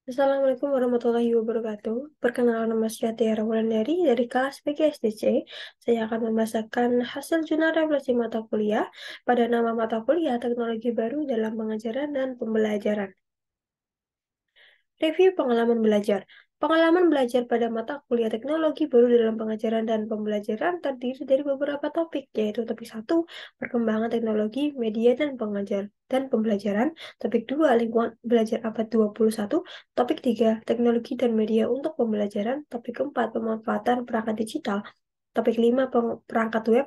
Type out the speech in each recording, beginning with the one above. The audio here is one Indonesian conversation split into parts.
Assalamualaikum warahmatullahi wabarakatuh. Perkenalkan nama saya Tiara Wulandari dari kelas PGSDC. Saya akan membacakan hasil jurnal refleksi mata kuliah pada nama mata kuliah Teknologi Baru dalam Pengajaran dan Pembelajaran. Review pengalaman belajar. Pengalaman belajar pada mata kuliah teknologi baru dalam pengajaran dan pembelajaran terdiri dari beberapa topik, yaitu topik 1, perkembangan teknologi, media, dan pengajar dan pembelajaran, topik 2, lingkungan belajar abad 21, topik 3, teknologi dan media untuk pembelajaran, topik 4, pemanfaatan perangkat digital, topik 5, perangkat web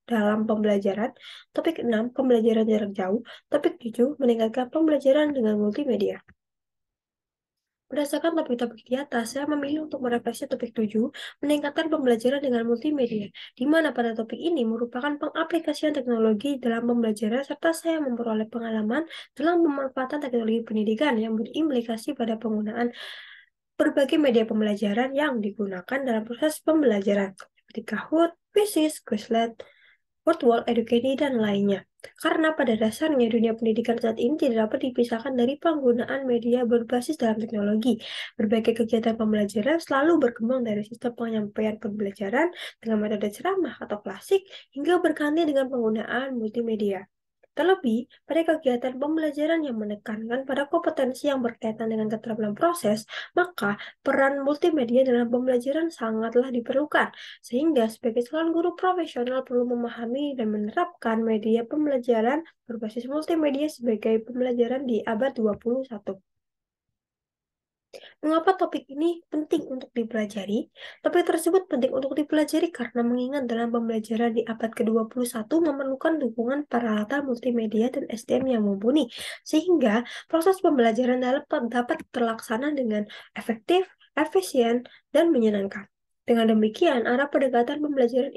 dalam pembelajaran, topik 6, pembelajaran jarak jauh, topik 7, meningkatkan pembelajaran dengan multimedia. Berdasarkan topik-topik di atas, saya memilih untuk merefleksi topik 7, meningkatkan pembelajaran dengan multimedia, di mana pada topik ini merupakan pengaplikasian teknologi dalam pembelajaran serta saya memperoleh pengalaman dalam pemanfaatan teknologi pendidikan yang berimplikasi pada penggunaan berbagai media pembelajaran yang digunakan dalam proses pembelajaran, seperti Kahoot, Quizizz, Quizlet, Wordwall, Educady, dan lainnya. Karena pada dasarnya dunia pendidikan saat ini tidak dapat dipisahkan dari penggunaan media berbasis dalam teknologi. Berbagai kegiatan pembelajaran selalu berkembang dari sistem penyampaian pembelajaran dengan metode ceramah atau klasik hingga berganti dengan penggunaan multimedia. Terlebih, pada kegiatan pembelajaran yang menekankan pada kompetensi yang berkaitan dengan keterampilan proses, maka peran multimedia dalam pembelajaran sangatlah diperlukan, sehingga sebagai seorang guru profesional perlu memahami dan menerapkan media pembelajaran berbasis multimedia sebagai pembelajaran di abad 21. Mengapa topik ini penting untuk dipelajari? Topik tersebut penting untuk dipelajari karena mengingat dalam pembelajaran di abad ke-21 memerlukan dukungan peralatan multimedia dan SDM yang mumpuni, sehingga proses pembelajaran dapat terlaksana dengan efektif, efisien, dan menyenangkan. Dengan demikian, arah pendekatan pembelajaran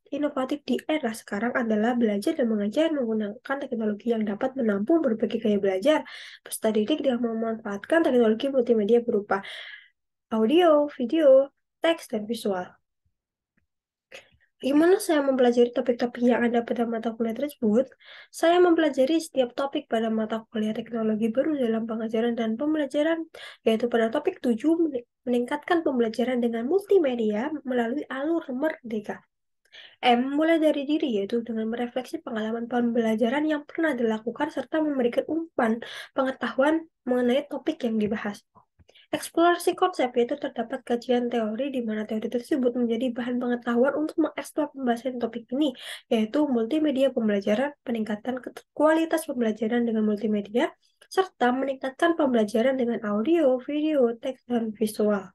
inovatif di era sekarang adalah belajar dan mengajar menggunakan teknologi yang dapat menampung berbagai gaya belajar, peserta didik dengan memanfaatkan teknologi multimedia berupa audio, video, teks, dan visual. Bagaimana saya mempelajari topik-topik yang ada pada mata kuliah tersebut? Saya mempelajari setiap topik pada mata kuliah teknologi baru dalam pengajaran dan pembelajaran, yaitu pada topik 7, meningkatkan pembelajaran dengan multimedia melalui alur Merdeka. Mulai dari diri, yaitu dengan merefleksi pengalaman pembelajaran yang pernah dilakukan serta memberikan umpan pengetahuan mengenai topik yang dibahas. Eksplorasi konsep, yaitu terdapat kajian teori di mana teori tersebut menjadi bahan pengetahuan untuk mengeksplor pembahasan topik ini, yaitu multimedia pembelajaran, peningkatan kualitas pembelajaran dengan multimedia, serta meningkatkan pembelajaran dengan audio, video, teks, dan visual.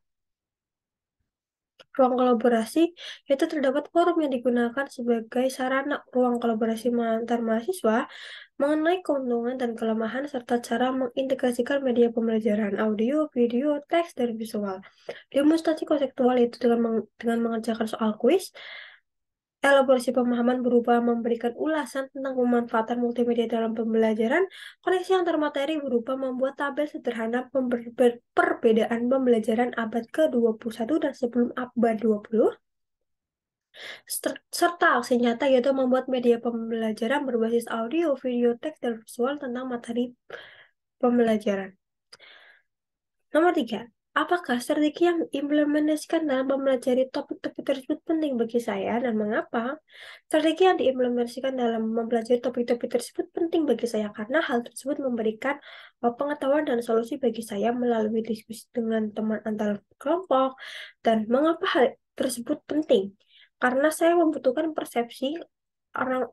Ruang kolaborasi, yaitu terdapat forum yang digunakan sebagai sarana ruang kolaborasi antar mahasiswa mengenai keuntungan dan kelemahan serta cara mengintegrasikan media pembelajaran audio, video, teks, dan visual. Demonstrasi konseptual itu dengan mengerjakan soal kuis, elaborasi pemahaman berupa memberikan ulasan tentang pemanfaatan multimedia dalam pembelajaran, koneksi antar materi berupa membuat tabel sederhana perbedaan pembelajaran abad ke-21 dan sebelum abad 20, serta aksi nyata yaitu membuat media pembelajaran berbasis audio, video, teks, dan visual tentang materi pembelajaran. Nomor 3, apakah strategi yang diimplementasikan dalam mempelajari topik-topik tersebut penting bagi saya dan mengapa? Strategi yang diimplementasikan dalam mempelajari topik-topik tersebut penting bagi saya karena hal tersebut memberikan pengetahuan dan solusi bagi saya melalui diskusi dengan teman antar kelompok. Dan mengapa hal tersebut penting? Karena saya membutuhkan persepsi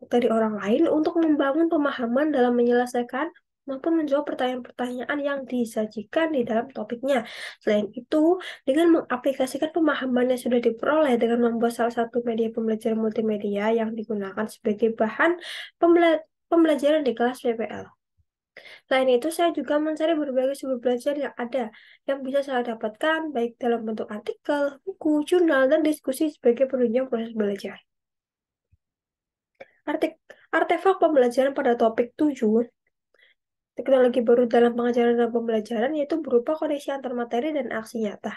dari orang lain untuk membangun pemahaman dalam menyelesaikan maupun menjawab pertanyaan-pertanyaan yang disajikan di dalam topiknya. Selain itu, dengan mengaplikasikan pemahaman yang sudah diperoleh dengan membuat salah satu media pembelajaran multimedia yang digunakan sebagai bahan pembelajaran di kelas PPL. Selain itu, saya juga mencari berbagai sumber belajar yang ada, yang bisa saya dapatkan baik dalam bentuk artikel, buku, jurnal, dan diskusi sebagai penunjang proses belajar. Artefak pembelajaran pada topik 7, teknologi baru dalam pengajaran dan pembelajaran, yaitu berupa koneksi antar materi dan aksi nyata.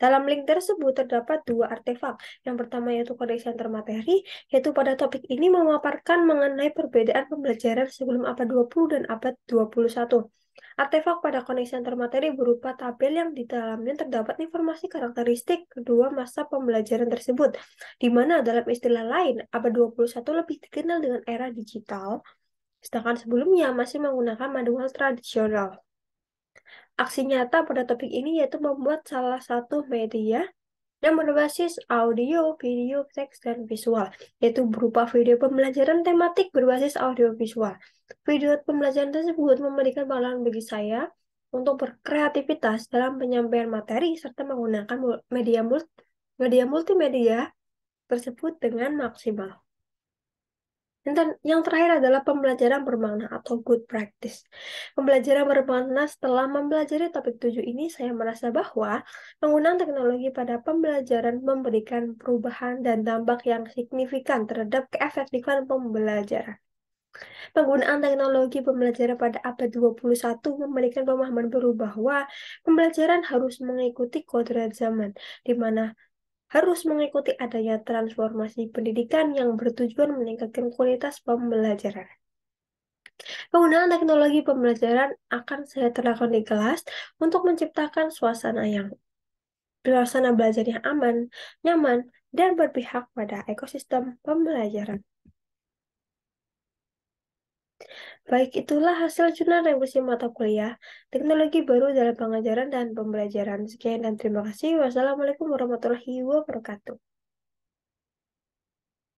Dalam link tersebut terdapat dua artefak. Yang pertama yaitu koneksi antar materi, yaitu pada topik ini memaparkan mengenai perbedaan pembelajaran sebelum abad 20 dan abad 21. Artefak pada koneksi antar materi berupa tabel yang di dalamnya terdapat informasi karakteristik kedua masa pembelajaran tersebut, di mana dalam istilah lain, abad 21 lebih dikenal dengan era digital, sedangkan sebelumnya masih menggunakan manual tradisional. Aksi nyata pada topik ini yaitu membuat salah satu media yang berbasis audio, video, teks, dan visual, yaitu berupa video pembelajaran tematik berbasis audio visual. Video pembelajaran tersebut memberikan pengalaman bagi saya untuk berkreativitas dalam penyampaian materi serta menggunakan media multimedia tersebut dengan maksimal. Dan yang terakhir adalah pembelajaran bermakna atau good practice. Pembelajaran bermakna setelah mempelajari topik 7 ini, saya merasa bahwa penggunaan teknologi pada pembelajaran memberikan perubahan dan dampak yang signifikan terhadap keefektifan pembelajaran. Penggunaan teknologi pembelajaran pada abad 21 memberikan pemahaman baru bahwa pembelajaran harus mengikuti kodrat zaman, di mana harus mengikuti adanya transformasi pendidikan yang bertujuan meningkatkan kualitas pembelajaran. Penggunaan teknologi pembelajaran akan saya terapkan di kelas untuk menciptakan suasana belajar yang aman, nyaman, dan berpihak pada ekosistem pembelajaran. Baik, itulah hasil jurnal revisi mata kuliah Teknologi Baru dalam Pengajaran dan Pembelajaran. Sekian dan terima kasih. Wassalamualaikum warahmatullahi wabarakatuh.